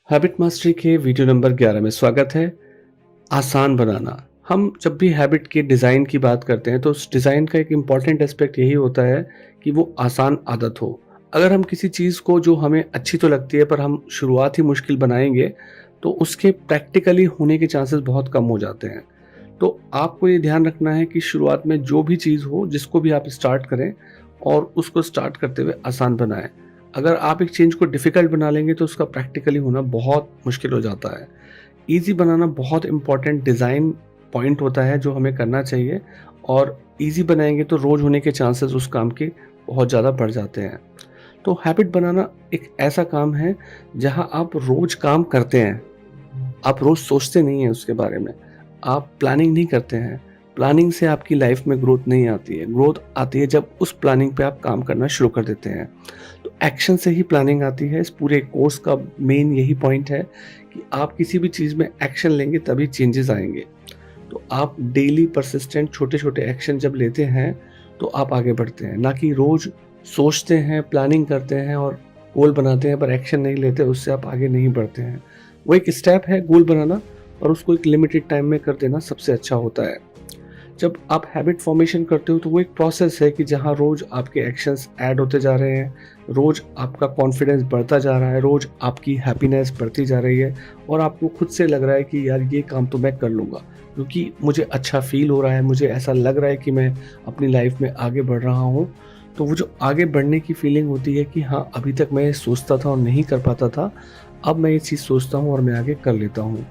Habit mastery के video number 11 में स्वागत है। आसान बनाना। हम जब भी हैबिट के डिज़ाइन की बात करते हैं तो उस डिज़ाइन का एक इम्पॉर्टेंट एस्पेक्ट यही होता है कि वो आसान आदत हो। अगर हम किसी चीज़ को जो हमें अच्छी तो लगती है पर हम शुरुआत ही मुश्किल बनाएंगे तो उसके प्रैक्टिकली होने के चांसेस बहुत कम हो जाते हैं। तो आपको ये ध्यान रखना है कि शुरुआत में जो भी चीज़ हो, जिसको भी आप स्टार्ट करें और उसको स्टार्ट करते हुए आसान बनाएं। अगर आप एक चेंज को डिफ़िकल्ट बना लेंगे तो उसका प्रैक्टिकली होना बहुत मुश्किल हो जाता है। ईज़ी बनाना बहुत इम्पोर्टेंट डिज़ाइन पॉइंट होता है जो हमें करना चाहिए, और ईज़ी बनाएँगे तो रोज़ होने के चांसेस उस काम के बहुत ज़्यादा बढ़ जाते हैं। तो हैबिट बनाना एक ऐसा काम है जहाँ आप रोज़ काम करते हैं। आप रोज़ सोचते नहीं हैं उसके बारे में। आप प्लानिंग नहीं करते हैं। प्लानिंग से आपकी लाइफ़ में ग्रोथ नहीं आती है। ग्रोथ आती है जब उस प्लानिंग पे आप काम करना शुरू कर देते हैं। तो एक्शन से ही प्लानिंग आती है। इस पूरे कोर्स का मेन यही पॉइंट है कि आप किसी भी चीज़ में एक्शन लेंगे तभी चेंजेस आएँगे। तो आप डेली परसिस्टेंट छोटे-छोटे एक्शन जब लेते हैं, तो आप आगे बढ़ते हैं। ना कि रोज़ सोचते हैं, प्लानिंग करते हैं और गोल बनाते हैं पर एक्शन नहीं लेते, उससे आप आगे नहीं बढ़ते हैं। वो एक स्टेप है गोल बनाना, और उसको एक लिमिटेड टाइम में कर देना सबसे अच्छा होता है। जब आप हैबिट फॉर्मेशन करते हो तो वो एक प्रोसेस है कि जहाँ रोज़ आपके एक्शंस ऐड होते जा रहे हैं, रोज़ आपका कॉन्फिडेंस बढ़ता जा रहा है, रोज़ आपकी हैप्पीनेस बढ़ती जा रही है, और आपको खुद से लग रहा है कि यार ये काम तो मैं कर लूँगा, क्योंकि मुझे अच्छा फ़ील हो रहा है, मुझे ऐसा लग रहा है कि मैं अपनी लाइफ में आगे बढ़ रहा हूँ। तो वो जो आगे बढ़ने की फीलिंग होती है कि हाँ, अभी तक मैं ये सोचता था और नहीं कर पाता था, अब मैं ये चीज़ सोचता हूँ और मैं आगे कर लेता हूँ।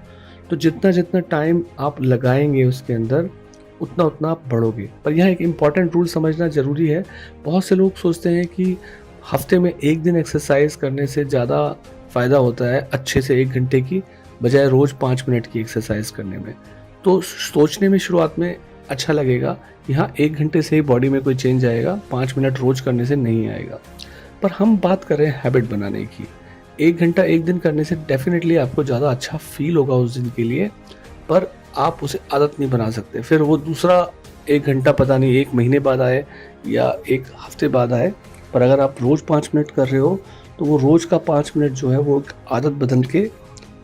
तो जितना-जितना टाइम आप लगाएँगे उसके अंदर, उतना-उतना आप बढ़ोगे। पर यहाँ एक इम्पॉर्टेंट रूल समझना ज़रूरी है। बहुत से लोग सोचते हैं कि हफ़्ते में 1 दिन एक्सरसाइज़ करने से ज़्यादा फ़ायदा होता है अच्छे से 1 घंटे की बजाय रोज़ 5 मिनट की एक्सरसाइज़ करने में। तो सोचने में शुरुआत में अच्छा लगेगा कि हाँ, 1 घंटे से ही बॉडी में कोई चेंज आएगा, 5 मिनट रोज़ करने से नहीं आएगा। पर हम बात कर रहे हैं हैबिट बनाने की। 1 घंटा 1 दिन करने से डेफ़िनिटली आपको ज़्यादा अच्छा फ़ील होगा उस दिन के लिए, पर आप उसे आदत नहीं बना सकते। फिर वो दूसरा 1 घंटा पता नहीं 1 महीने बाद आए या 1 हफ़्ते बाद आए, पर अगर आप रोज़ 5 मिनट कर रहे हो, तो वो रोज़ का 5 मिनट जो है वो एक आदत बदल के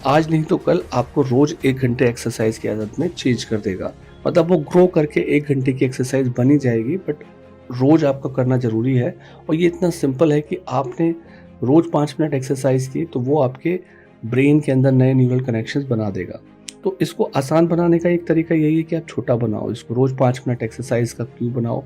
आज नहीं तो कल आपको रोज़ 1 घंटे एक्सरसाइज़ की आदत में चेंज कर देगा। मतलब वो ग्रो करके 1 घंटे की एक्सरसाइज़ बन ही जाएगी, बट रोज़ आपको करना ज़रूरी है। और ये इतना सिंपल है कि आपने रोज़ 5 मिनट एक्सरसाइज़ की तो वो आपके ब्रेन के अंदर नए न्यूरल कनेक्शंस बना देगा। तो इसको आसान बनाने का एक तरीका यही है कि आप छोटा बनाओ इसको, रोज़ 5 मिनट एक्सरसाइज़ का क्यों बनाओ,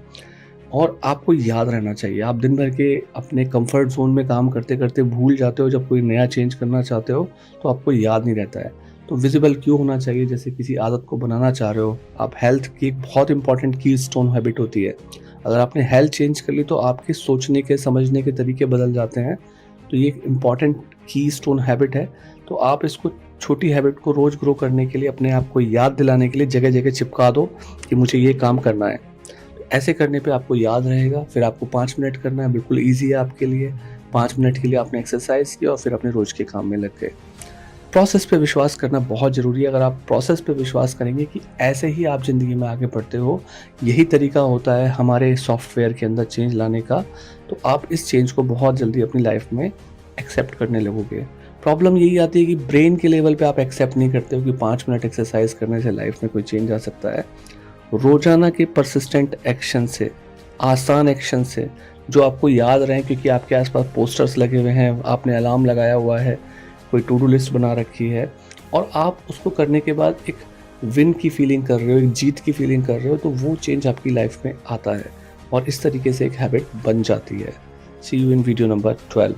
और आपको याद रहना चाहिए। आप दिन भर के अपने कंफर्ट ज़ोन में काम करते-करते भूल जाते हो, जब कोई नया चेंज करना चाहते हो तो आपको याद नहीं रहता है। तो विज़िबल क्यों होना चाहिए, जैसे किसी आदत को बनाना चाह रहे हो आप, हेल्थ की एक बहुत इंपॉर्टेंट कीस्टोन हैबिट होती है। अगर आपने हेल्थ चेंज कर ली तो आपके सोचने के, समझने के तरीके बदल जाते हैं। तो ये एक इम्पॉर्टेंट कीस्टोन हैबिट है। तो आप इसको, छोटी हैबिट को रोज़ ग्रो करने के लिए, अपने आप को याद दिलाने के लिए जगह-जगह चिपका दो कि मुझे ये काम करना है। तो ऐसे करने पे आपको याद रहेगा। फिर आपको 5 मिनट करना है, बिल्कुल ईज़ी है आपके लिए। 5 मिनट के लिए आपने एक्सरसाइज़ किया और फिर अपने रोज़ के काम में लग गए। प्रोसेस पे विश्वास करना बहुत ज़रूरी है। अगर आप प्रोसेस पे विश्वास करेंगे कि ऐसे ही आप ज़िंदगी में आगे बढ़ते हो, यही तरीका होता है हमारे सॉफ्टवेयर के अंदर चेंज लाने का, तो आप इस चेंज को बहुत जल्दी अपनी लाइफ में एक्सेप्ट करने लगोगे। प्रॉब्लम यही आती है कि ब्रेन के लेवल पे आप एक्सेप्ट नहीं करते हो कि 5 मिनट एक्सरसाइज करने से लाइफ में कोई चेंज आ सकता है। रोज़ाना के परसिस्टेंट एक्शन से, आसान एक्शन से, जो आपको याद रहें, क्योंकि आपके आस-पास पोस्टर्स लगे हुए हैं, आपने अलार्म लगाया हुआ है, कोई टू डू लिस्ट बना रखी है, और आप उसको करने के बाद एक विन की फीलिंग कर रहे हो, एक जीत की फीलिंग कर रहे हो, तो वो चेंज आपकी लाइफ में आता है और इस तरीके से एक हैबिट बन जाती है। सी यू इन वीडियो नंबर 12।